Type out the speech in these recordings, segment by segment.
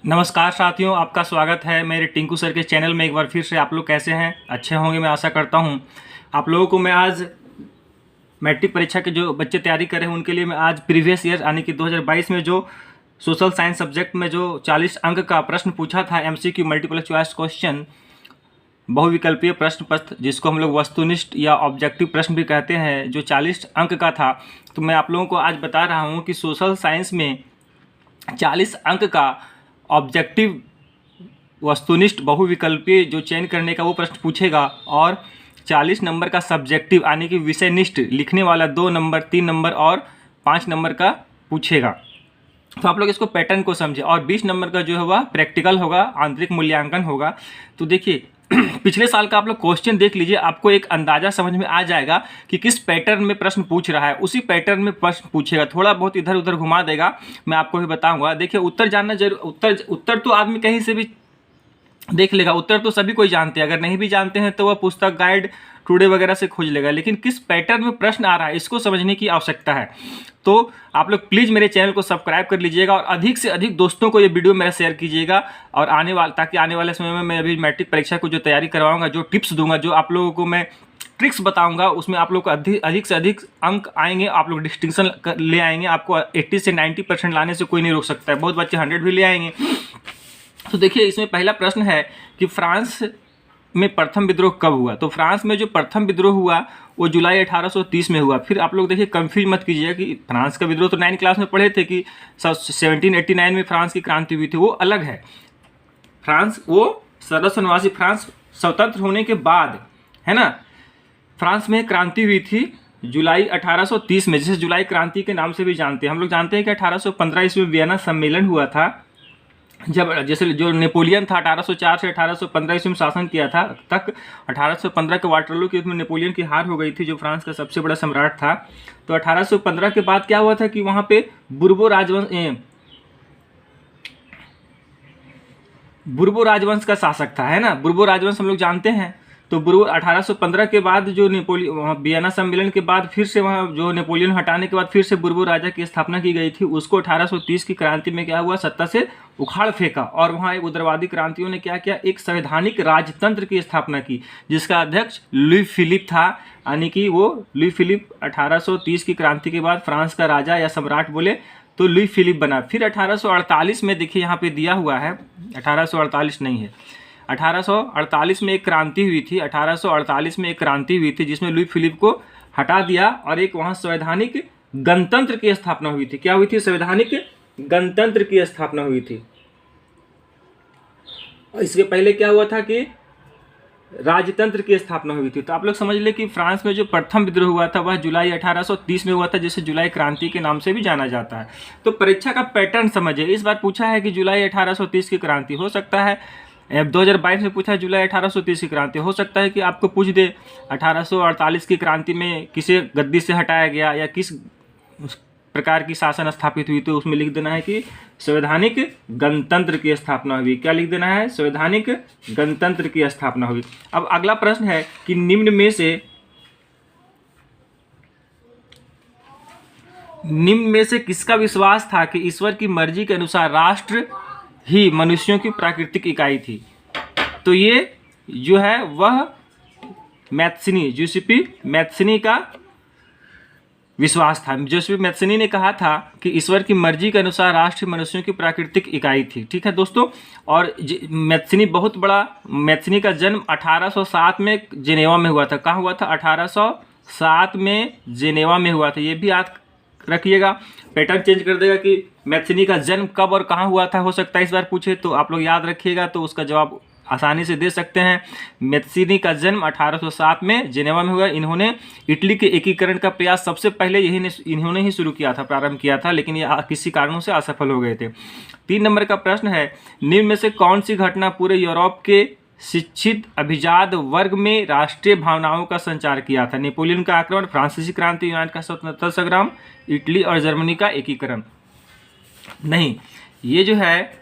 नमस्कार साथियों, आपका स्वागत है मेरे टिंकू सर के चैनल में। एक बार फिर से आप लोग कैसे हैं? अच्छे होंगे, मैं आशा करता हूं। आप लोगों को मैं आज मैट्रिक परीक्षा के जो बच्चे तैयारी कर रहे हैं उनके लिए मैं आज प्रीवियस ईयर यानी कि 2022 में जो सोशल साइंस सब्जेक्ट में जो 40 अंक का प्रश्न पूछा था, एमसीक्यू मल्टीपल चॉइस क्वेश्चन, बहुविकल्पीय प्रश्न पत्र, जिसको हम लोग वस्तुनिष्ठ या ऑब्जेक्टिव प्रश्न भी कहते हैं, जो 40 अंक का था, तो मैं आप लोगों को आज बता रहा हूँ कि सोशल साइंस में 40 अंक का ऑब्जेक्टिव वस्तुनिष्ठ बहुविकल्पीय जो चयन करने का वो प्रश्न पूछेगा, और 40 नंबर का सब्जेक्टिव यानी कि विषयनिष्ठ लिखने वाला 2 नंबर, 3 नंबर और 5 नंबर का पूछेगा। तो आप लोग इसको पैटर्न को समझे। और 20 नंबर का जो है वह प्रैक्टिकल होगा, आंतरिक मूल्यांकन होगा। तो देखिए पिछले साल का आप लोग क्वेश्चन देख लीजिए, आपको एक अंदाजा समझ में आ जाएगा कि किस पैटर्न में प्रश्न पूछ रहा है। उसी पैटर्न में प्रश्न पूछेगा, थोड़ा बहुत इधर उधर घुमा देगा, मैं आपको भी बताऊंगा। देखिए उत्तर जानना जरूर, उत्तर तो आदमी कहीं से भी देख लेगा, उत्तर तो सभी कोई जानते हैं। अगर नहीं भी जानते हैं तो वह पुस्तक, गाइड, टुडे वगैरह से खोज लेगा, लेकिन किस पैटर्न में प्रश्न आ रहा है इसको समझने की आवश्यकता है। तो आप लोग प्लीज़ मेरे चैनल को सब्सक्राइब कर लीजिएगा और अधिक से अधिक दोस्तों को ये वीडियो मेरा शेयर कीजिएगा। और ताकि आने वाले समय में मैं अभी मैट्रिक परीक्षा को जो तैयारी करवाऊंगा, जो टिप्स दूंगा, जो आप लोगों को मैं ट्रिक्स बताऊंगा, उसमें आप लोग को अधिक से अधिक अंक आएंगे। आप लोग डिस्टिंक्शन ले आएंगे। आपको 80 से 90% लाने से कोई नहीं रोक सकता है। बहुत बच्चे 100 भी ले आएंगे। तो देखिए इसमें पहला प्रश्न है कि फ्रांस में प्रथम विद्रोह कब हुआ। तो फ्रांस में जो प्रथम विद्रोह हुआ वो जुलाई 1830 में हुआ। फिर आप लोग देखिए कंफ्यूज मत कीजिए कि फ्रांस का विद्रोह तो 9 क्लास में पढ़े थे कि 1789 में फ्रांस की क्रांति हुई थी, वो अलग है। फ्रांस वो सरस्वती फ्रांस स्वतंत्र होने के बाद, है ना, फ्रांस में क्रांति हुई थी जुलाई 1830 में, जिसे जुलाई क्रांति के नाम से भी जानते हैं। हम लोग जानते हैं कि 1815 ईस्वी में वियना सम्मेलन हुआ था, जब जैसे जो नेपोलियन था 1804 से 1815 ईस्वी में शासन किया था तक। 1815 के वाटरलू के युद्ध में नेपोलियन की हार हो गई थी, जो फ्रांस का सबसे बड़ा सम्राट था। तो 1815 के बाद क्या हुआ था कि वहाँ पे बुर्बो राजवंश का शासक था, है ना। बुर्बो राजवंश हम लोग जानते हैं। तो बुर्बो 1815 के बाद जो वियना सम्मेलन के बाद फिर से वहाँ जो नेपोलियन हटाने के बाद फिर से बुर्बो राजा की स्थापना की गई थी। उसको 1830 की क्रांति में क्या हुआ, सत्ता से उखाड़ फेंका। और वहाँ एक उग्रवादी क्रांतियों ने क्या किया, एक संवैधानिक राजतंत्र की स्थापना की, जिसका अध्यक्ष लुई फिलिप था। यानी कि वो लुई फिलिप 1830 की क्रांति के बाद फ्रांस का राजा या सम्राट बोले तो लुई फिलिप बना। फिर 1848 में देखिए यहाँ पे दिया हुआ है, 1848 नहीं है, 1848 में एक क्रांति हुई थी। 1848 में एक क्रांति हुई थी जिसमें लुई फिलिप को हटा दिया और एक वहाँ संवैधानिक गणतंत्र की स्थापना हुई थी। क्या हुई थी? संवैधानिक गणतंत्र की स्थापना हुई थी। और इसके पहले क्या हुआ था कि राजतंत्र की स्थापना हुई थी। तो आप लोग समझ ले कि फ्रांस में जो प्रथम विद्रोह हुआ था वह जुलाई 1830 में हुआ था, जिसे जुलाई क्रांति के नाम से भी जाना जाता है। तो परीक्षा का पैटर्न समझिए। इस बार पूछा है कि जुलाई 1830 की क्रांति, हो सकता है 2022 में पूछा है जुलाई 1830 की क्रांति, हो सकता है कि आपको पूछ दे 1848 की क्रांति में किसे गद्दी से हटाया गया या किस प्रकार की शासन स्थापित हुई। तो उसमें लिख देना है कि संवैधानिक गणतंत्र की स्थापना हुई। क्या लिख देना है? संवैधानिक गणतंत्र की स्थापना हुई। अब अगला प्रश्न है कि निम्न में से किसका विश्वास था कि ईश्वर की मर्जी के अनुसार राष्ट्र ही मनुष्यों की प्राकृतिक इकाई थी। तो ये जो है वह मैथ्सनी, जूसेपी मैथ्सनी का विश्वास था। जोसेफ मैथ्सनी ने कहा था कि ईश्वर की मर्जी के अनुसार राष्ट्र मनुष्यों की प्राकृतिक इकाई थी। ठीक है दोस्तों। और मैथ्सनी बहुत बड़ा, मैथ्सनी का जन्म 1807 में जेनेवा में हुआ था। कहाँ हुआ था? 1807 में जेनेवा में हुआ था। ये भी याद रखिएगा। पैटर्न चेंज कर देगा कि मैथ्सनी का जन्म कब और कहाँ हुआ था। हो सकता है इस बार पूछे, तो आप लोग याद रखिएगा तो उसका जवाब आसानी से दे सकते हैं। मैथ्सनी का जन्म 1807 में जेनेवा में हुआ। इन्होंने इटली के एकीकरण का प्रयास सबसे पहले इन्होंने ही शुरू किया था, प्रारंभ किया था, लेकिन ये किसी कारणों से असफल हो गए थे। 3 नंबर का प्रश्न है, निम्न में से कौन सी घटना पूरे यूरोप के शिक्षित अभिजात वर्ग में राष्ट्रीय भावनाओं का संचार किया था? नेपोलियन का आक्रमण, फ्रांसीसी क्रांति, यूनान का स्वतंत्रता संग्राम, इटली और जर्मनी का एकीकरण। नहीं, ये जो है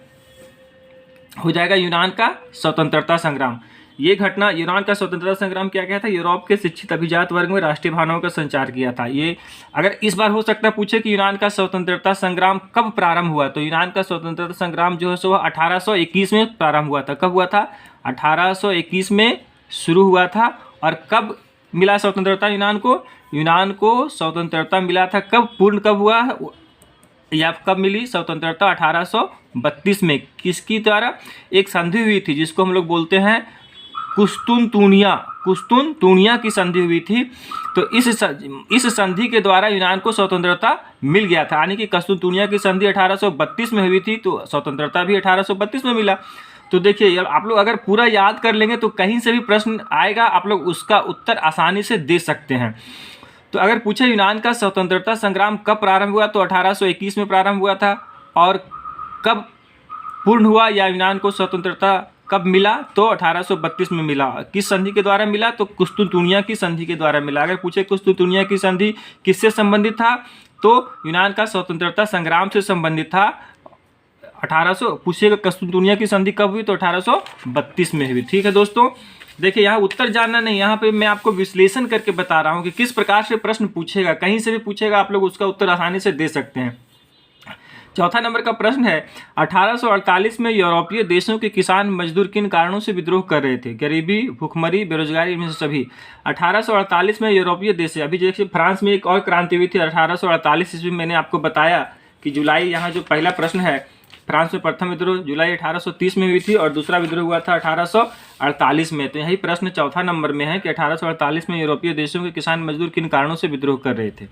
हो जाएगा यूनान का स्वतंत्रता संग्राम। ये घटना यूनान का स्वतंत्रता संग्राम क्या था, यूरोप के शिक्षित अभिजात वर्ग में राष्ट्रीय भावनाओं का संचार किया था। ये अगर इस बार हो सकता है पूछे कि यूनान का स्वतंत्रता संग्राम कब प्रारंभ हुआ, तो यूनान का स्वतंत्रता संग्राम जो है सो 1821 में प्रारंभ हुआ था। कब हुआ था? 1821 में शुरू हुआ था। और कब मिला स्वतंत्रता यूनान को? यूनान को स्वतंत्रता मिला था कब, पूर्ण कब हुआ या कब मिली स्वतंत्रता? 1832 में। किसकी द्वारा? एक संधि हुई थी जिसको हम लोग बोलते हैं कुस्तुनतुनिया की संधि हुई थी। तो इस संधि के द्वारा यूनान को स्वतंत्रता मिल गया था। यानी कि कुस्तुनतुनिया की संधि 1832 में हुई थी, तो स्वतंत्रता भी 1832 में मिला। तो देखिए आप लोग अगर पूरा याद कर लेंगे तो कहीं से भी प्रश्न आएगा, आप लोग उसका उत्तर आसानी से दे सकते हैं। तो अगर पूछे यूनान का स्वतंत्रता संग्राम कब प्रारंभ हुआ, तो 1821 में प्रारंभ हुआ था। और कब पूर्ण हुआ या यूनान को स्वतंत्रता कब मिला, तो 1832 में मिला। किस संधि के द्वारा मिला? तो कुस्तुनतुनिया की संधि के द्वारा मिला। अगर पूछे कुस्तुनतुनिया की संधि किससे संबंधित था, तो यूनान का स्वतंत्रता संग्राम से संबंधित था। 1800 पूछिएगा कुस्तुनतुनिया की संधि कब हुई, तो 1832 में हुई। ठीक है दोस्तों, देखिए यहाँ उत्तर जानना नहीं, यहाँ पे मैं आपको विश्लेषण करके बता रहा हूँ कि किस प्रकार से प्रश्न पूछेगा। कहीं से भी पूछेगा आप लोग उसका उत्तर आसानी से दे सकते हैं। चौथा नंबर का प्रश्न है 1848 में यूरोपीय देशों के किसान मजदूर किन कारणों से विद्रोह कर रहे थे? गरीबी, भूखमरी, बेरोजगारी, इनमें से सभी। 1848 में यूरोपीय देश है। अभी देखिए फ्रांस में एक और क्रांति हुई थी 1848 ईस्वी। मैंने आपको बताया कि जुलाई, यहाँ जो पहला प्रश्न है, फ्रांस में प्रथम विद्रोह जुलाई 1830 में हुई थी और दूसरा विद्रोह हुआ था 1848 में। तो यही प्रश्न चौथा नंबर में है कि 1848 में यूरोपीय देशों के किसान मजदूर किन कारणों से विद्रोह कर रहे थे।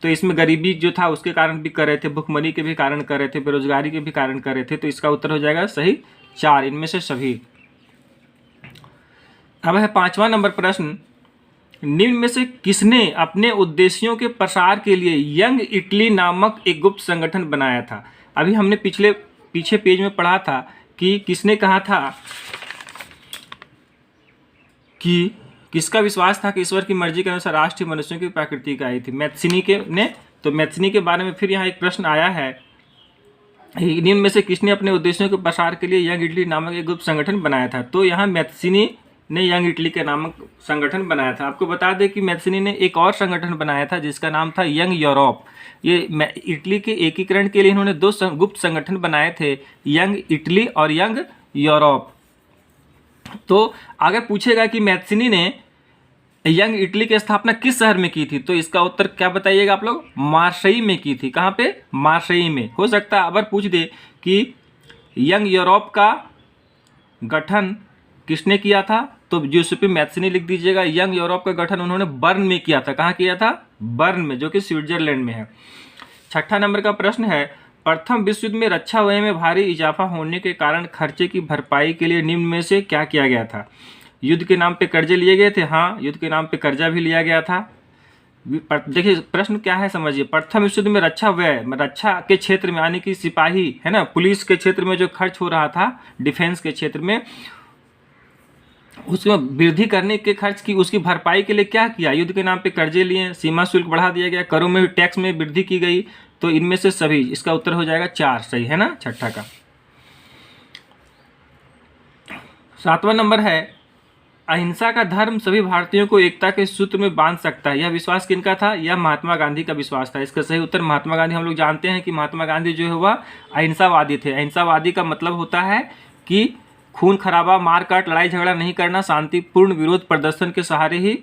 तो इसमें गरीबी जो था उसके कारण भी कर रहे थे, भुखमरी के भी कारण कर रहे थे, बेरोजगारी के भी कारण कर रहे थे। तो इसका उत्तर हो जाएगा सही 4, इनमें से सभी। अब है 5वां नंबर प्रश्न, निम्न में से किसने अपने उद्देश्यों के प्रसार के लिए यंग इटली नामक एक गुप्त संगठन बनाया था? अभी हमने पीछे पेज में पढ़ा था कि किसने कहा था कि किसका विश्वास था कि ईश्वर की मर्जी के अनुसार राष्ट्र मनुष्यों की प्रकृति का आई थी? मैथ्सिनी के ने। तो मैथ्सिनी के बारे में फिर यहाँ एक प्रश्न आया है, निम्न में से किसने अपने उद्देश्यों के प्रसार के लिए यंग इटली नामक एक गुप्त संगठन बनाया था? तो यहाँ मैथ्सिनी ने यंग इटली के नामक संगठन बनाया था। आपको बता दें कि मैथ्सिनी ने एक और संगठन बनाया था जिसका नाम था यंग यूरोप। ये इटली के एकीकरण के लिए इन्होंने 2 गुप्त संगठन बनाए थे, यंग इटली और यंग यूरोप। तो अगर पूछेगा कि मैथ्सिनी ने यंग इटली की स्थापना किस शहर में की थी, तो इसका उत्तर क्या बताइएगा आप लोग? मार्सेई में की थी। कहाँ पे? मार्सेई में। हो सकता है अगर पूछ दे कि यंग यूरोप का गठन किसने किया था, तो ज्यूसेppe मैथ्सिनी लिख दीजिएगा। यंग यूरोप का गठन उन्होंने बर्न में किया था। कहाँ किया था? बर्न में, जो कि स्विट्जरलैंड में है। 6ठा नंबर का प्रश्न है, प्रथम विश्व युद्ध में रक्षा व्यय में भारी इजाफा होने के कारण खर्चे की भरपाई के लिए निम्न में से क्या किया गया था? युद्ध के नाम पे कर्जे लिए गए थे। हाँ, युद्ध के नाम पे कर्जा भी लिया गया था। देखिए प्रश्न क्या है समझिए, प्रथम विश्व युद्ध में रक्षा व्यय, रक्षा के क्षेत्र में, यानी कि सिपाही है ना, पुलिस के क्षेत्र में जो खर्च हो रहा था डिफेंस के क्षेत्र में, उसमें वृद्धि करने के खर्च की, उसकी भरपाई के लिए क्या किया? युद्ध के नाम पे कर्जे लिए, सीमा शुल्क बढ़ा दिया गया, करों में टैक्स में वृद्धि की गई। तो इनमें से सभी, इसका उत्तर हो जाएगा 4, सही है ना, 6ठा का। 7वां नंबर है, अहिंसा का धर्म सभी भारतीयों को एकता के सूत्र में बांध सकता है। यह विश्वास किनका था? यह महात्मा गांधी का विश्वास था। इसका सही उत्तर महात्मा गांधी। हम लोग जानते हैं कि महात्मा गांधी जो है वह अहिंसावादी थे। अहिंसावादी का मतलब होता है कि खून खराबा, मारकाट, लड़ाई झगड़ा नहीं करना, शांतिपूर्ण विरोध प्रदर्शन के सहारे ही।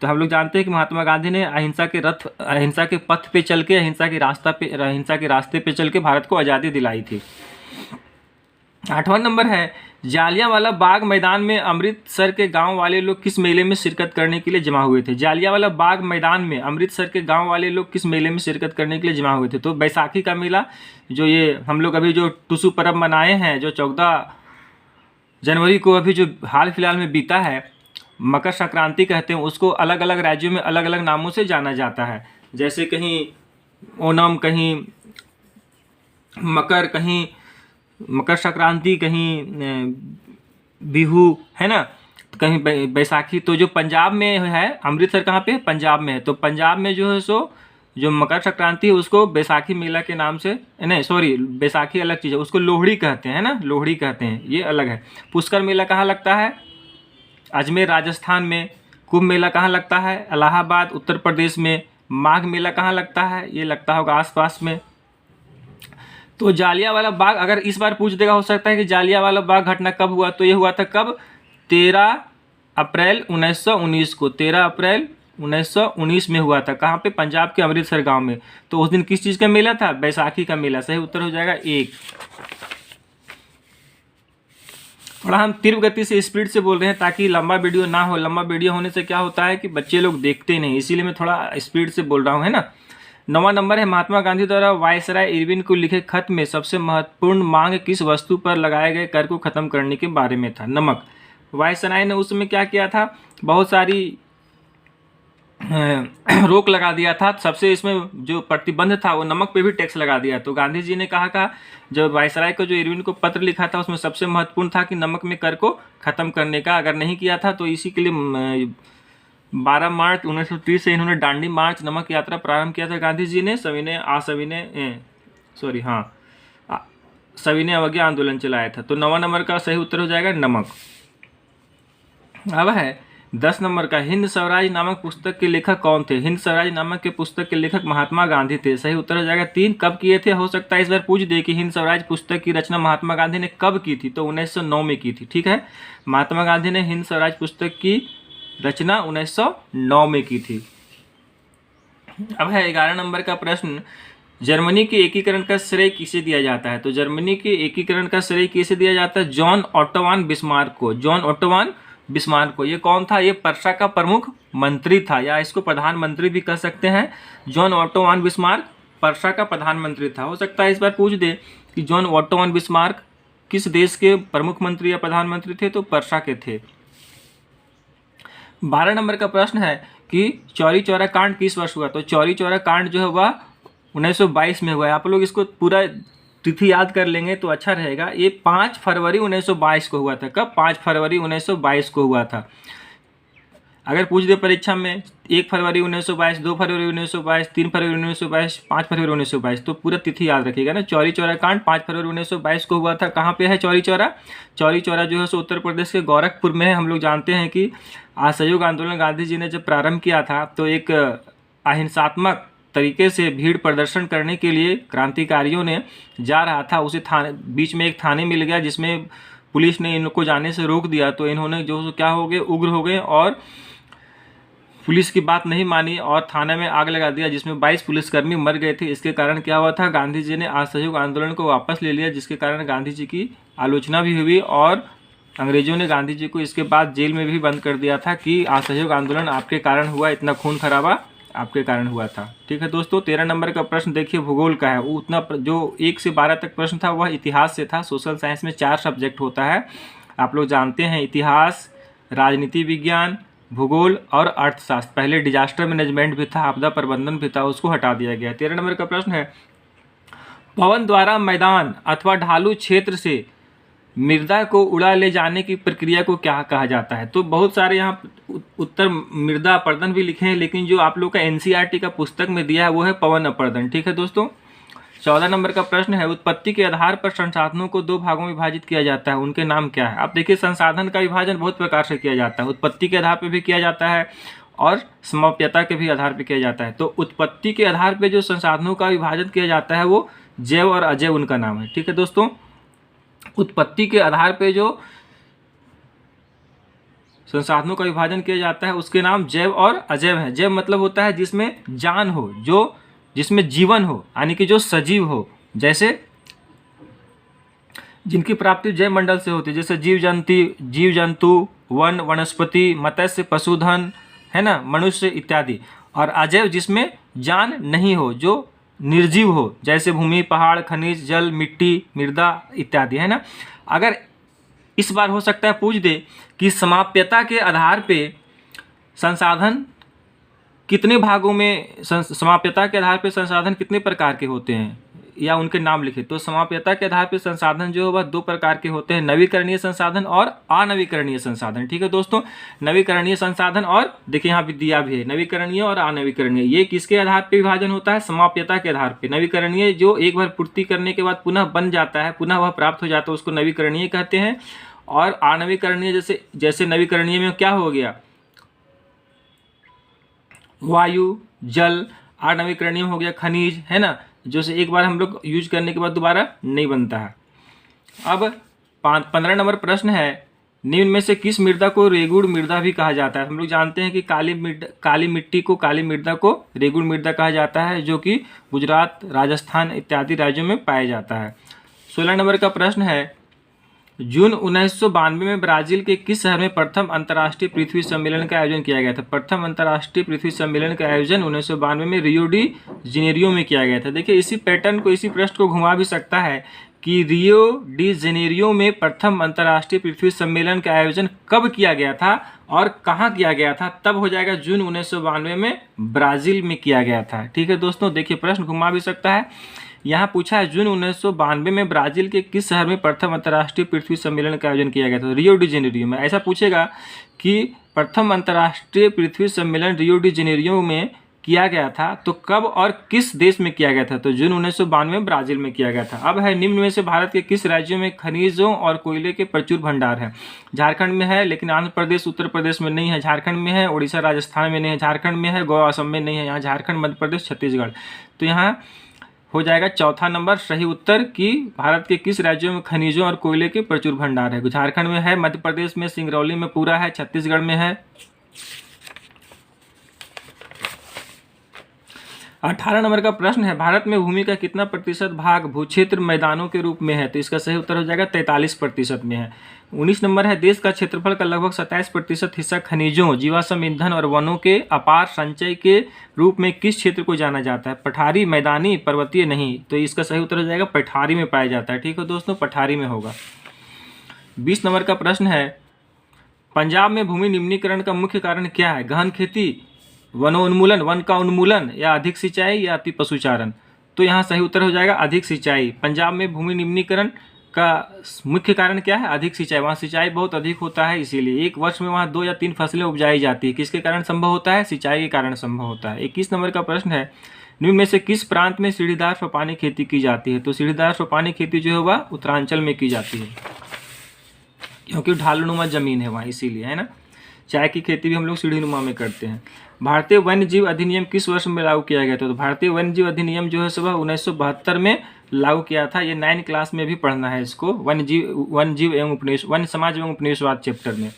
तो हम लोग जानते हैं कि महात्मा गांधी ने अहिंसा के पथ पे चल के, अहिंसा के रास्ते पे चल के भारत को आज़ादी दिलाई थी। 8वां नंबर है, जालियांवाला बाग मैदान में अमृतसर के गांव वाले लोग किस मेले में शिरकत करने के लिए जमा हुए थे? जालियांवाला बाग मैदान में अमृतसर के गांव वाले लोग किस मेले में शिरकत करने के लिए जमा हुए थे? तो बैसाखी का मेला, जो ये हम लोग अभी जो टुसू पर्व मनाए हैं, जो 14 जनवरी को अभी जो हाल फिलहाल में बीता है, मकर संक्रांति कहते हैं उसको। अलग अलग राज्यों में अलग अलग नामों से जाना जाता है। जैसे कहीं ओणम, कहीं मकर, कहीं मकर संक्रांति, कहीं बिहू, है ना, कहीं बैसाखी। तो जो पंजाब में है, अमृतसर कहाँ पे? पंजाब में है। तो पंजाब में जो है सो जो मकर संक्रांति है उसको बैसाखी मेला के नाम से, नहीं सॉरी, बैसाखी अलग चीज़ है, उसको लोहड़ी कहते हैं ना, लोहड़ी कहते हैं, ये अलग है। पुष्कर मेला कहाँ लगता है? अजमेर राजस्थान में। कुंभ मेला कहाँ लगता है? इलाहाबाद उत्तर प्रदेश में। माघ मेला कहाँ लगता है? ये लगता होगा आसपास में। तो जालियांवाला बाग अगर इस बार पूछ देगा, हो सकता है कि जालियांवाला बाग घटना कब हुआ, तो ये हुआ था कब? 13 अप्रैल 1919 को। 13 अप्रैल 1919 में हुआ था। कहाँ पे? पंजाब के अमृतसर गांव में। तो उस दिन किस चीज़ का मेला था? बैसाखी का मेला। सही उत्तर हो जाएगा 1। थोड़ा हम तीव्र गति से स्पीड से बोल रहे हैं ताकि लंबा वीडियो ना हो। लंबा वीडियो होने से क्या होता है कि बच्चे लोग देखते नहीं, इसीलिए मैं थोड़ा स्पीड से बोल रहा हूँ, है ना। 9वां नंबर है, महात्मा गांधी द्वारा वायसराय इरविन को लिखे खत में सबसे महत्वपूर्ण मांग किस वस्तु पर लगाए गए कर को खत्म करने के बारे में था? नमक। वायसराय ने उस समय क्या किया था? बहुत सारी रोक लगा दिया था। सबसे इसमें जो प्रतिबंध था वो नमक पे भी टैक्स लगा दिया। तो गांधी जी ने कहा जब वायसराय को जो इरविन को पत्र लिखा था उसमें सबसे महत्वपूर्ण था कि नमक में कर को ख़त्म करने का। अगर नहीं किया था तो इसी के लिए 12 मार्च 1930 से इन्होंने दांडी मार्च नमक यात्रा प्रारंभ किया था गांधी जी ने। सविनय अवज्ञा आंदोलन चलाया था। तो 9वां नंबर का सही उत्तर हो जाएगा नमक। अब है 10 नंबर का, हिंद स्वराज नामक पुस्तक के लेखक कौन थे? हिंद स्वराज नामक के पुस्तक के लेखक महात्मा गांधी थे। सही उत्तर हो जाएगा 3। कब किए थे? हो सकता है इस बार पूछ दे कि हिंद स्वराज पुस्तक की रचना महात्मा गांधी ने कब की थी, तो 1909 में की थी। ठीक है, महात्मा गांधी ने हिंद स्वराज पुस्तक की रचना 1909 में की थी। अब है 11 नंबर का प्रश्न, जर्मनी के एकीकरण का श्रेय किसे दिया जाता है? तो जर्मनी के एकीकरण का श्रेय किसे दिया जाता है? जॉन ऑटो बिस्मार्क को। जॉन ऑटो बिस्मार्क को। ये कौन था? ये पर्सा का प्रमुख मंत्री था, या इसको प्रधानमंत्री भी कह सकते हैं। जॉन ऑटो बिस्मार्क पर्सा का प्रधानमंत्री था। हो सकता है इस बार पूछ दे कि जॉन ऑटो बिस्मार्क किस देश के प्रमुख मंत्री या प्रधानमंत्री थे, तो पर्सा के थे। 12 नंबर का प्रश्न है कि चौरी चौरा कांड किस वर्ष हुआ? तो चौरी चौरा कांड जो है वह 1922 में हुआ है। आप लोग इसको पूरा तिथि याद कर लेंगे तो अच्छा रहेगा। ये 5 फरवरी 1922 को हुआ था। कब? 5 फरवरी 1922 को हुआ था। अगर पूछ दे परीक्षा में 1 फरवरी 1922, 2 फरवरी 1922, 3 फरवरी 1922, 5 फरवरी 1922, तो पूरा तिथि याद रखिएगा ना। चौरी चौरा कांड 5 फरवरी 1922 को हुआ था। कहाँ पे है चौरी चौरा? चौरी चौरा जो है सो उत्तर प्रदेश के गोरखपुर में है। हम लोग जानते हैं कि असहयोग आंदोलन गांधी जी ने जब प्रारंभ किया था तो एक अहिंसात्मक तरीके से भीड़ प्रदर्शन करने के लिए क्रांतिकारियों ने जा रहा था, उसे बीच में एक थाने मिल गया जिसमें पुलिस ने इनको जाने से रोक दिया। तो इन्होंने जो क्या हो गए, उग्र हो गए और पुलिस की बात नहीं मानी और थाने में आग लगा दिया, जिसमें 22 पुलिसकर्मी मर गए थे। इसके कारण क्या हुआ था? गांधी जी ने असहयोग आंदोलन को वापस ले लिया, जिसके कारण गांधी जी की आलोचना भी हुई और अंग्रेजों ने गांधी जी को इसके बाद जेल में भी बंद कर दिया था कि असहयोग आंदोलन आपके कारण हुआ, इतना खून खराबा आपके कारण हुआ था। ठीक है दोस्तों, 13 नंबर का प्रश्न देखिए, भूगोल का है। वो उतना जो 1 से 12 तक प्रश्न था वह इतिहास से था। सोशल साइंस में 4 सब्जेक्ट होता है, आप लोग जानते हैं, इतिहास, राजनीति विज्ञान, भूगोल और अर्थशास्त्र। पहले डिजास्टर मैनेजमेंट भी था, आपदा प्रबंधन भी था, उसको हटा दिया गया। 13 नंबर का प्रश्न है, पवन द्वारा मैदान अथवा ढालू क्षेत्र से मृदा को उड़ा ले जाने की प्रक्रिया को क्या कहा जाता है? तो बहुत सारे यहाँ उत्तर मृदा अपर्दन भी लिखे हैं, लेकिन जो आप लोग का एनसीईआरटी का पुस्तक में दिया है वो है पवन अपर्दन। ठीक है दोस्तों, 14 नंबर का प्रश्न है, उत्पत्ति के आधार पर संसाधनों को 2 भागों में विभाजित किया जाता है, उनके नाम क्या है? आप देखिए, संसाधन का विभाजन बहुत प्रकार से किया जाता है। उत्पत्ति के आधार पर भी किया जाता है और समाप्यता के भी आधार पर किया जाता है। तो उत्पत्ति के आधार पर जो संसाधनों का विभाजन किया जाता है वो जैव और अजैव उनका नाम है। ठीक है दोस्तों, उत्पत्ति के आधार पे जो संसाधनों का विभाजन किया जाता है उसके नाम जैव और अजैव है। जैव मतलब होता है जिसमें जान हो, जो जिसमें जीवन हो, यानी कि जो सजीव हो, जैसे जिनकी प्राप्ति जैव मंडल से होती है, जैसे जीव जंतु, वन वनस्पति, मत्स्य पशुधन, है ना, मनुष्य इत्यादि। और अजैव जिसमें जान नहीं हो, जो निर्जीव हो, जैसे भूमि, पहाड़, खनिज, जल, मिट्टी, मृदा इत्यादि, है ना। अगर इस बार हो सकता है पूछ दे कि समाप्यता के आधार पे संसाधन कितने भागों में, समाप्यता के आधार पे संसाधन कितने प्रकार के होते हैं या उनके नाम लिखे, तो समाप्यता के आधार पे संसाधन जो है वह 2 प्रकार के होते हैं, नवीकरणीय संसाधन और अनवीकरणीय संसाधन। ठीक है दोस्तों, नवीकरणीय संसाधन और देखिए यहाँ भी दिया भी है, नवीकरणीय और अनवीकरणीय। ये किसके आधार पे विभाजन होता है? समाप्यता के आधार पे। नवीकरणीय जो एक बार पूर्ति करने के बाद पुनः बन जाता है, पुनः वह प्राप्त हो जाता है, उसको नवीकरणीय कहते हैं। और आणविकरणीय जैसे जैसे नवीकरणीय में क्या हो गया, वायु, जल। आणविकरणीय हो गया खनिज, है ना, जो से एक बार हम लोग यूज करने के बाद दोबारा नहीं बनता है। अब 15 नंबर प्रश्न है, निम्न में से किस मृदा को रेगुड़ मृदा भी कहा जाता है। हम लोग जानते हैं कि काली मिट्टी को, काली मृदा को रेगुड़ मृदा कहा जाता है, जो कि गुजरात, राजस्थान इत्यादि राज्यों में पाया जाता है। 16 नंबर का प्रश्न है, जून 1992 में ब्राजील के किस शहर में प्रथम अंतर्राष्ट्रीय पृथ्वी सम्मेलन का आयोजन किया गया था। प्रथम अंतर्राष्ट्रीय पृथ्वी सम्मेलन का आयोजन 1992 में रियो डी जेनेरियो में किया गया था। देखिए इसी पैटर्न को, इसी प्रश्न को घुमा भी सकता है कि रियो डी जेनेरियो में प्रथम अंतर्राष्ट्रीय पृथ्वी सम्मेलन का आयोजन कब किया गया था और कहाँ किया गया था, तब हो जाएगा जून 1992 में ब्राजील में किया गया था। ठीक है दोस्तों, देखिए प्रश्न घुमा भी सकता है। यहाँ पूछा है जून 1992 में ब्राजील के किस शहर में प्रथम अंतर्राष्ट्रीय पृथ्वी सम्मेलन का आयोजन किया गया था। रियो डी जेनेरियो में। ऐसा पूछेगा कि प्रथम अंतर्राष्ट्रीय पृथ्वी सम्मेलन रियो डी जेनेरियो में किया गया था तो कब और किस देश में किया गया था, तो जून 1992 में ब्राजील में किया गया था। अब है, निम्न में से भारत के किस राज्यों में खनिजों और कोयले के प्रचुर भंडार है। झारखंड में है, लेकिन आंध्र प्रदेश, उत्तर प्रदेश में नहीं है। झारखंड में है, उड़ीसा, राजस्थान में नहीं है। झारखंड में है, गोवा, असम में नहीं है। यहाँ झारखंड, मध्य प्रदेश, छत्तीसगढ़। तो यहाँ हो जाएगा चौथा नंबर सही उत्तर कि भारत के किस राज्यों में खनिजों और कोयले के प्रचुर भंडार है। झारखंड में है, मध्य प्रदेश में सिंगरौली में पूरा है, छत्तीसगढ़ में है। 18 नंबर का प्रश्न है, भारत में भूमि का कितना प्रतिशत भाग भूक्षेत्र मैदानों के रूप में है, तो इसका सही उत्तर हो जाएगा 43% में है। 19 नंबर है, देश का क्षेत्रफल का लगभग 27% हिस्सा खनिजों, जीवाश्म ईंधन और वनों के अपार संचय के रूप में किस क्षेत्र को जाना जाता है। पठारी, मैदानी, पर्वतीय नहीं, तो इसका सही उत्तर हो जाएगा पठारी में पाया जाता है। ठीक है दोस्तों, पठारी में होगा। 20 नंबर का प्रश्न है, पंजाब में भूमि निम्नीकरण का मुख्य कारण क्या है। गहन खेती, वनोन्मूलन, वन का उन्मूलन, या अधिक सिंचाई, या अति पशुचारण। तो यहाँ सही उत्तर हो जाएगा अधिक सिंचाई। पंजाब में भूमि निम्नीकरण का मुख्य कारण क्या है, अधिक सिंचाई। वहाँ सिंचाई बहुत अधिक होता है, इसीलिए एक वर्ष में वहाँ 2 या 3 फसलें उपजाई जाती है। किसके कारण संभव होता है, सिंचाई के कारण संभव होता है। 21 नंबर का प्रश्न है, निम्न में से किस प्रांत में सीढ़ीदार सोपानी खेती की जाती है। तो सीढ़ीदार सोपानी खेती जो है वह उत्तरांचल में की जाती है, क्योंकि ढालनुमा जमीन है वहाँ, इसीलिए, है ना। चाय की खेती भी हम लोग सीढ़ीनुमा में करते हैं। भारतीय वन्य जीव अधिनियम किस वर्ष में लागू किया गया था। तो भारतीय वन्य जीव अधिनियम जो है सुबह 1972 में लागू किया था। ये 9 क्लास में भी पढ़ना है इसको, वन्य जीव एवं उपनिवेश, वन्य समाज एवं उपनिवेशवाद चैप्टर में।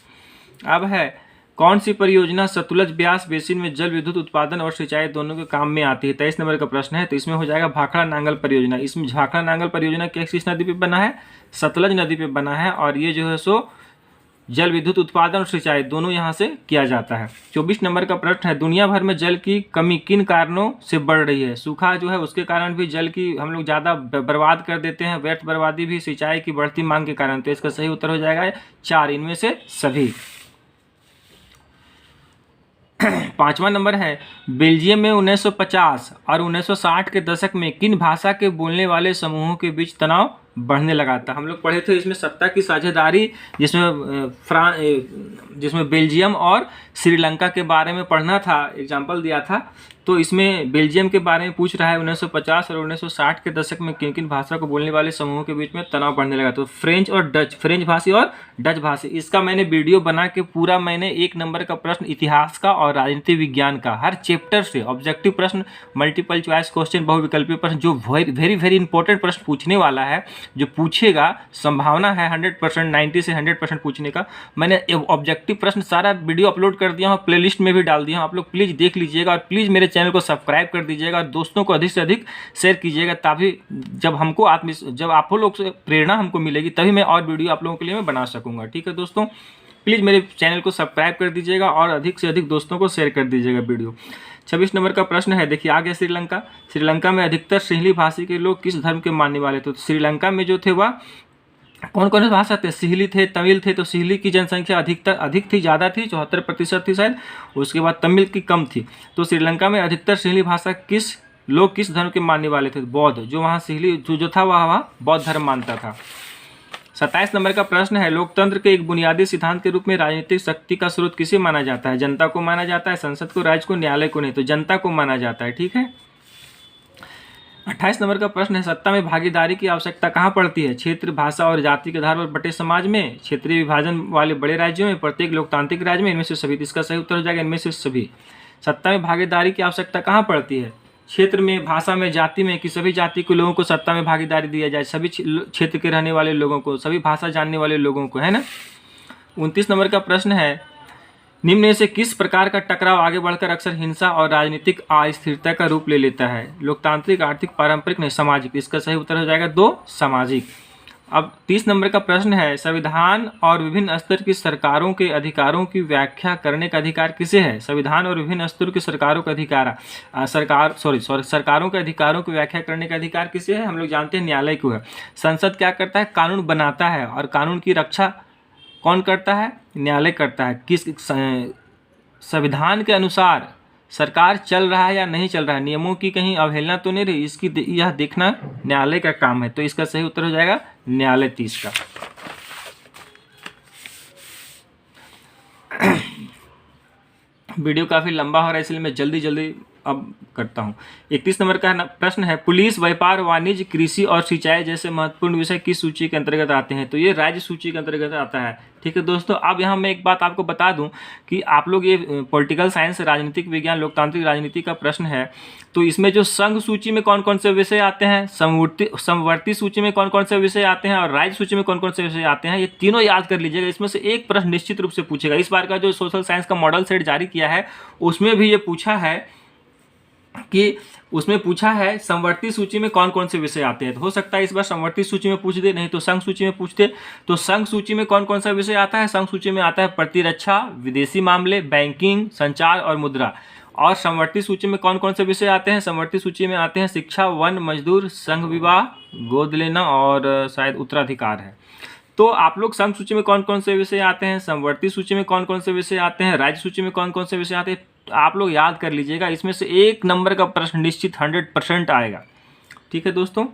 अब है, कौन सी परियोजना सतलुज ब्यास बेसिन में जल विद्युत उत्पादन और सिंचाई दोनों के काम में आती है। 23 नंबर का प्रश्न है, तो इसमें हो जाएगा भाखड़ा नांगल परियोजना। इसमें भाखड़ा नांगल परियोजना किस नदी पे बना है, सतलज नदी पे बना है, और ये जो है सो जल विद्युत उत्पादन और सिंचाई दोनों यहाँ से किया जाता है। 24 नंबर का प्रश्न है, दुनिया भर में जल की कमी किन कारणों से बढ़ रही है। सूखा जो है उसके कारण भी जल की हम लोग ज़्यादा बर्बाद कर देते हैं, व्यर्थ बर्बादी भी, सिंचाई की बढ़ती मांग के कारण। तो इसका सही उत्तर हो जाएगा 4 इनमें से सभी। 5वां नंबर है, बेल्जियम में 1950 और 1960 के दशक में किन भाषा के बोलने वाले समूहों के बीच तनाव बढ़ने लगा था। हम लोग पढ़े थे इसमें सत्ता की साझेदारी, जिसमें बेल्जियम और श्रीलंका के बारे में पढ़ना था, एग्जाम्पल दिया था। तो इसमें बेल्जियम के बारे में पूछ रहा है, 1950 और 1960 के दशक में किन किन भाषा को बोलने वाले समूहों के बीच में तनाव बढ़ने लगा। तो फ्रेंच और डच, फ्रेंच भाषी और डच भाषी। इसका मैंने वीडियो बना के पूरा मैंने 1 नंबर का प्रश्न इतिहास का और राजनीति विज्ञान का, हर चैप्टर से ऑब्जेक्टिव प्रश्न, मल्टीपल चॉइस क्वेश्चन, बहुविकल्पीय प्रश्न, जो वेरी इंपॉर्टेंट प्रश्न पूछने वाला है, जो पूछेगा, संभावना है 100%, 90 से 100% पूछने का, मैंने ऑब्जेक्टिव प्रश्न सारा वीडियो अपलोड कर दिया हूँ, प्लेलिस्ट में भी डाल दिया हूँ। आप लोग प्लीज़ देख लीजिएगा और प्लीज़ मेरे चैनल को सब्सक्राइब कर दीजिएगा और दोस्तों को अधिक से अधिक शेयर कीजिएगा, तभी जब आप लोग से प्रेरणा हमको मिलेगी तभी मैं और वीडियो आप लोगों के लिए मैं बना सकूंगा। ठीक है दोस्तों, प्लीज़ मेरे चैनल को सब्सक्राइब कर दीजिएगा और अधिक से अधिक दोस्तों को शेयर कर दीजिएगा वीडियो। 26 नंबर का प्रश्न है, देखिए आ गया श्रीलंका। श्रीलंका में अधिकतर सिंहली भाषी के लोग किस धर्म के मानने वाले थे। तो श्रीलंका में जो थे वह कौन कौन से भाषा थे, सिंहली थे, तमिल थे। तो सिंहली की जनसंख्या अधिक थी, ज़्यादा थी, 74% थी शायद। उसके बाद तमिल की कम थी। तो श्रीलंका में अधिकतर सिंहली भाषा किस धर्म के मानने वाले थे, बौद्ध। जो वहाँ सिंहली जो था वह बौद्ध धर्म मानता था। 27 नंबर का प्रश्न है, लोकतंत्र के एक बुनियादी सिद्धांत के रूप में राजनीतिक शक्ति का स्रोत किसे माना जाता है। जनता को माना जाता है, संसद को, राज्य को, न्यायालय को। नहीं, तो जनता को माना जाता है। ठीक है। 28 नंबर का प्रश्न है, सत्ता में भागीदारी की आवश्यकता कहाँ पड़ती है? क्षेत्र, भाषा और जाति के आधार पर बटे समाज में, क्षेत्रीय विभाजन वाले बड़े राज्यों में, प्रत्येक लोकतांत्रिक राज्य में, इनमें से सभी। इसका सही उत्तर हो जाएगा इनमें से सभी। सत्ता में भागीदारी की आवश्यकता कहाँ पड़ती है? क्षेत्र में, भाषा में, जाति में, कि सभी जाति के लोगों को सत्ता में भागीदारी दिया जाए, सभी क्षेत्र के रहने वाले लोगों को, सभी भाषा जानने वाले लोगों को, है ना। 29 नंबर का प्रश्न है, निम्न में से किस प्रकार का टकराव आगे बढ़कर अक्सर हिंसा और राजनीतिक अस्थिरता का रूप ले लेता है? लोकतांत्रिक, आर्थिक, पारंपरिक, नहीं सामाजिक। इसका सही उत्तर हो जाएगा 2 सामाजिक। अब 30 नंबर का प्रश्न है, संविधान और विभिन्न स्तर की सरकारों के अधिकारों की व्याख्या करने का अधिकार किसे है? संविधान और विभिन्न स्तरों की सरकारों का अधिकार सरकारों के अधिकारों की व्याख्या करने का अधिकार किसे है? हम लोग जानते हैं न्यायालय को है। संसद क्या करता है? कानून बनाता है, और कानून की रक्षा कौन करता है? न्यायालय करता है। किस संविधान के अनुसार सरकार चल रहा है या नहीं चल रहा है, नियमों की कहीं अवहेलना तो नहीं रही, इसकी यह देखना न्यायालय का काम है। तो इसका सही उत्तर हो जाएगा न्यायालय 30 का। वीडियो काफ़ी लंबा हो रहा है इसलिए मैं जल्दी अब करता हूँ। 31 नंबर का प्रश्न है, पुलिस, व्यापार, वाणिज्य, कृषि और सिंचाई जैसे महत्वपूर्ण विषय किस सूची के अंतर्गत आते हैं? तो ये राज्य सूची के अंतर्गत आता है। ठीक है दोस्तों, अब यहाँ मैं एक बात आपको बता दूं कि आप लोग ये पॉलिटिकल साइंस, राजनीतिक विज्ञान, लोकतांत्रिक राजनीति का प्रश्न है, तो इसमें जो संघ सूची में कौन कौन से विषय आते हैं, समवर्ती सूची में कौन कौन से विषय आते हैं, और राज्य सूची में कौन कौन से विषय आते हैं, ये तीनों याद कर लीजिएगा। इसमें से एक प्रश्न निश्चित रूप से पूछेगा। इस बार का जो सोशल साइंस का मॉडल सेट जारी किया है उसमें भी ये पूछा है कि उसमें पूछा है समवर्ती सूची में कौन कौन से विषय आते हैं। तो हो सकता है इस बार समवर्ती सूची में पूछ दे, नहीं तो संघ सूची में पूछ दे। तो संघ सूची में कौन कौन सा विषय आता है? संघ सूची में आता है प्रतिरक्षा, विदेशी मामले, बैंकिंग, संचार और मुद्रा। और समवर्ती सूची में कौन कौन से विषय आते हैं? समवर्ती सूची में आते हैं शिक्षा, वन, मजदूर, संघ विवाह, गोद लेना और शायद उत्तराधिकार है। तो आप लोग संघ सूची में कौन कौन से विषय आते हैं, समवर्ती सूची में कौन कौन से विषय आते हैं, राज्य सूची में कौन कौन से विषय आते हैं, आप लोग याद कर लीजिएगा। इसमें से 1 नंबर का प्रश्न निश्चित 100% आएगा। ठीक है दोस्तों।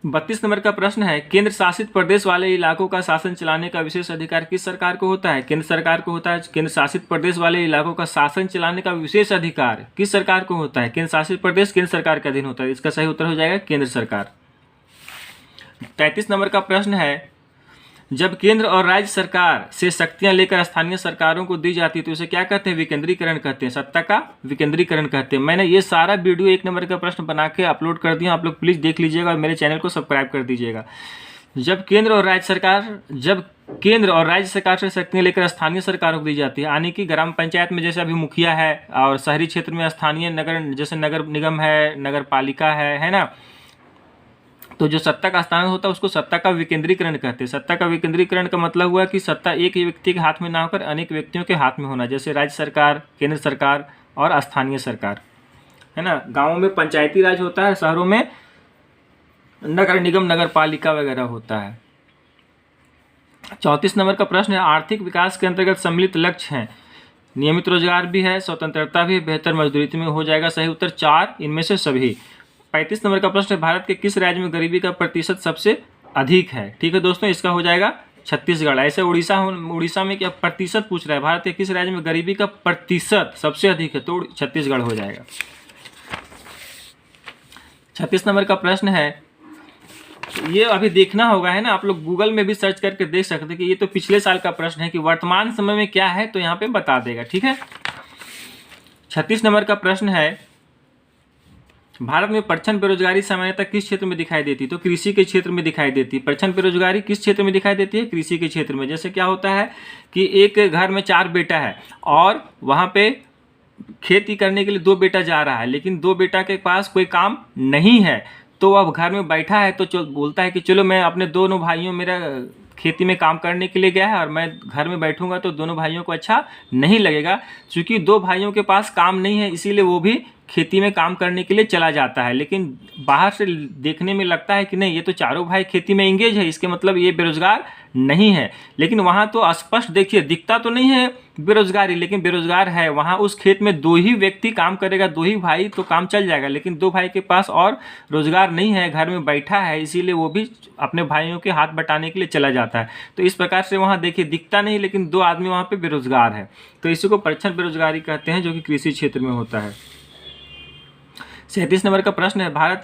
32 नंबर का प्रश्न है, केंद्र शासित प्रदेश वाले इलाकों का शासन चलाने का विशेष अधिकार किस सरकार को होता है? केंद्र सरकार को होता है। केंद्र शासित प्रदेश वाले इलाकों का शासन चलाने का विशेष अधिकार किस सरकार को होता है? केंद्र शासित प्रदेश केंद्र सरकार के अधीन होता है। इसका सही उत्तर हो जाएगा केंद्र सरकार। 33 नंबर का प्रश्न है, जब केंद्र और राज्य सरकार से शक्तियां लेकर स्थानीय सरकारों को दी जाती है तो इसे क्या कहते हैं? विकेंद्रीकरण कहते हैं। सत्ता का विकेंद्रीकरण कहते हैं। मैंने ये सारा वीडियो 1 नंबर का प्रश्न बना के अपलोड कर दिया, आप लोग प्लीज़ देख लीजिएगा और मेरे चैनल को सब्सक्राइब कर दीजिएगा। जब केंद्र और राज्य सरकार से शक्तियां लेकर स्थानीय सरकारों को दी जाती है, यानी कि ग्राम पंचायत में जैसे अभी मुखिया है, और शहरी क्षेत्र में स्थानीय नगर, जैसे नगर निगम है, नगर पालिका है ना, तो जो सत्ता का स्थान होता है उसको सत्ता का विकेंद्रीकरण कहते हैं। सत्ता का विकेंद्रीकरण का मतलब हुआ कि सत्ता एक ही व्यक्ति के हाथ में ना होकर अनेक व्यक्तियों के हाथ में होना, जैसे राज्य सरकार, केंद्र सरकार और स्थानीय सरकार, है ना। गांवों में पंचायती राज होता है, शहरों में नगर निगम, नगर पालिका वगैरह होता है। 34 नंबर का प्रश्न है, आर्थिक विकास के अंतर्गत सम्मिलित लक्ष्य हैं। नियमित रोजगार भी है, स्वतंत्रता भी, बेहतर मजदूरी में। हो जाएगा सही उत्तर 4 इनमें से सभी। 35 नंबर का प्रश्न है, भारत के किस राज्य में गरीबी का प्रतिशत सबसे अधिक है? ठीक है दोस्तों, इसका हो जाएगा छत्तीसगढ़। ऐसे उड़ीसा में क्या प्रतिशत पूछ रहा है, भारत के किस राज्य में गरीबी का प्रतिशत सबसे अधिक है, तो छत्तीसगढ़ हो जाएगा। 36 नंबर का प्रश्न है, ये अभी देखना होगा, है ना, आप लोग गूगल में भी सर्च करके देख सकते हैं कि ये तो पिछले साल का प्रश्न है कि वर्तमान समय में क्या है, तो यहाँ पे बता देगा। ठीक है। 36 नंबर का प्रश्न है, भारत में प्रच्छन्न बेरोजगारी सामान्यतः किस क्षेत्र में दिखाई देती है? तो कृषि के क्षेत्र में दिखाई देती है। प्रच्छन्न बेरोजगारी किस क्षेत्र में दिखाई देती है? कृषि के क्षेत्र में। जैसे क्या होता है कि एक घर में 4 बेटा है और वहाँ पे खेती करने के लिए 2 बेटा जा रहा है, लेकिन 2 बेटा के पास कोई काम नहीं है, तो अब घर में बैठा है तो बोलता है कि चलो मैं अपने दोनों भाइयों, मेरा खेती में काम करने के लिए गया है और मैं घर में बैठूंगा तो दोनों भाइयों को अच्छा नहीं लगेगा। क्योंकि 2 भाइयों के पास काम नहीं है, इसीलिए वो भी खेती में काम करने के लिए चला जाता है। लेकिन बाहर से देखने में लगता है कि नहीं, ये तो चारों भाई खेती में इंगेज है, इसके मतलब ये बेरोजगार नहीं है। लेकिन वहाँ तो स्पष्ट देखिए, दिखता तो नहीं है बेरोजगारी, लेकिन बेरोजगार है। वहाँ उस खेत में 2 ही व्यक्ति काम करेगा, 2 ही भाई, तो काम चल जाएगा। लेकिन 2 भाई के पास और रोजगार नहीं है, घर में बैठा है, इसीलिए वो भी अपने भाइयों के हाथ बटाने के लिए चला जाता है। तो इस प्रकार से वहाँ देखिए दिखता नहीं, लेकिन 2 आदमी वहाँ पे बेरोजगार है, तो इसी को प्रच्छन्न बेरोजगारी कहते हैं, जो कि कृषि क्षेत्र में होता है। 37 नंबर का प्रश्न है, भारत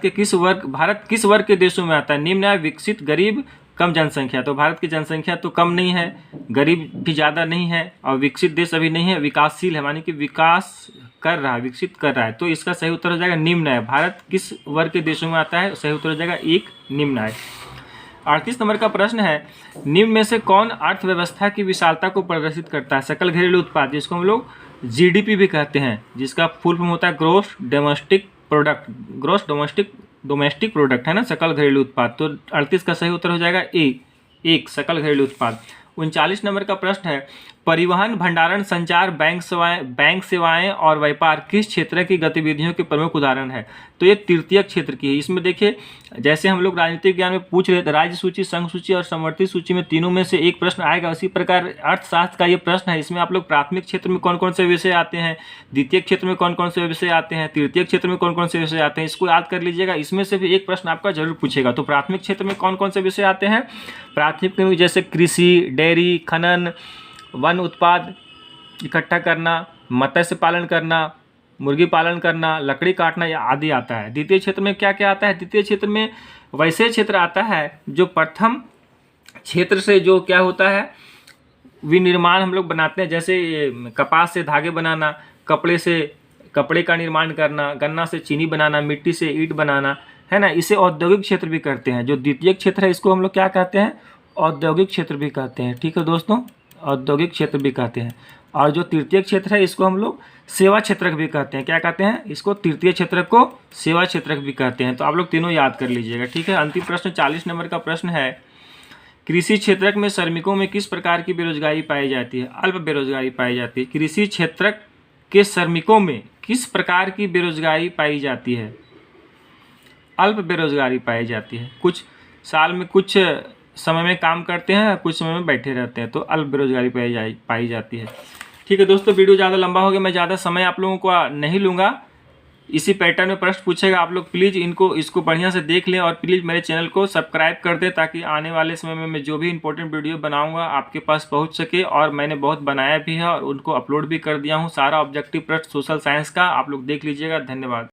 किस वर्ग के देशों में आता है? निम्न है, विकसित, गरीब, कम जनसंख्या। तो भारत की जनसंख्या तो कम नहीं है, गरीब भी ज़्यादा नहीं है और विकसित देश अभी नहीं है, विकासशील है, मानी कि विकास कर रहा है, विकसित कर रहा है। तो इसका सही उत्तर हो जाएगा निम्न है। भारत किस वर्ग के देशों में आता है? सही उत्तर हो जाएगा 1 निम्न है। 38 नंबर का प्रश्न है, निम्न में से कौन अर्थव्यवस्था की विशालता को प्रदर्शित करता है? सकल घरेलू उत्पाद, जिसको हम लोग जीडीपी भी कहते हैं, जिसका फुल फॉर्म होता है ग्रोस डोमेस्टिक प्रोडक्ट है ना, सकल घरेलू उत्पाद। तो 38 का सही उत्तर हो जाएगा ए, 1 सकल घरेलू उत्पाद। 39 नंबर का प्रश्न है, परिवहन, भंडारण, संचार, बैंक सेवाएं और व्यापार किस क्षेत्र की गतिविधियों के प्रमुख उदाहरण है? तो ये तृतीयक क्षेत्र की है। इसमें देखिए, जैसे हम लोग राजनीतिक ज्ञान में पूछ रहे थे, राज्य सूची, संघ सूची और समवर्ती सूची में तीनों में से एक प्रश्न आएगा, उसी प्रकार अर्थशास्त्र का ये प्रश्न है। इसमें आप लोग प्राथमिक क्षेत्र में कौन कौन से विषय आते हैं, द्वितीय क्षेत्र में कौन कौन से विषय आते हैं, तृतीय क्षेत्र में कौन कौन से विषय आते हैं, इसको याद कर लीजिएगा। इसमें से भी एक प्रश्न आपका जरूर पूछेगा। तो प्राथमिक क्षेत्र में कौन कौन से विषय आते हैं? प्राथमिक में जैसे कृषि, डेयरी, खनन, वन उत्पाद इकट्ठा करना, मत्स्य पालन करना, मुर्गी पालन करना, लकड़ी काटना या आदि आता है। द्वितीय क्षेत्र में क्या क्या आता है? द्वितीय क्षेत्र में वैसे क्षेत्र आता है जो प्रथम क्षेत्र से जो क्या होता है, विनिर्माण हम लोग बनाते हैं, जैसे कपास से धागे बनाना, कपड़े से कपड़े का निर्माण करना, गन्ना से चीनी बनाना, मिट्टी से ईंट बनाना, है ना, इसे औद्योगिक क्षेत्र भी करते हैं। जो द्वितीय क्षेत्र है इसको हम लोग क्या कहते हैं? औद्योगिक क्षेत्र भी कहते हैं। ठीक है दोस्तों, औद्योगिक क्षेत्र भी कहते हैं। और जो तृतीय क्षेत्र है इसको हम लोग सेवा क्षेत्रक भी कहते हैं। क्या कहते हैं? इसको तृतीय क्षेत्रक को सेवा क्षेत्रक भी कहते हैं। तो आप लोग तीनों याद कर लीजिएगा। ठीक है। अंतिम प्रश्न 40 नंबर का प्रश्न है, कृषि क्षेत्रक में श्रमिकों में किस प्रकार की बेरोजगारी पाई जाती है? अल्प बेरोजगारी पाई जाती है। कृषि क्षेत्रक के श्रमिकों में किस प्रकार की बेरोजगारी पाई जाती है? अल्प बेरोजगारी पाई जाती है। कुछ साल में कुछ समय में काम करते हैं, कुछ समय में बैठे रहते हैं, तो अल्प बेरोजगारी पाई जाती है। ठीक है दोस्तों, वीडियो ज़्यादा लंबा हो गया, मैं ज़्यादा समय आप लोगों को नहीं लूँगा। इसी पैटर्न में प्रश्न पूछेगा, आप लोग प्लीज़ इसको बढ़िया से देख लें और प्लीज़ मेरे चैनल को सब्सक्राइब कर दें, ताकि आने वाले समय में मैं जो भी इंपॉर्टेंट वीडियो बनाऊंगा आपके पास पहुंच सके। और मैंने बहुत बनाया भी है और उनको अपलोड भी कर दिया हूं, सारा ऑब्जेक्टिव प्रश्न सोशल साइंस का, आप लोग देख लीजिएगा। धन्यवाद।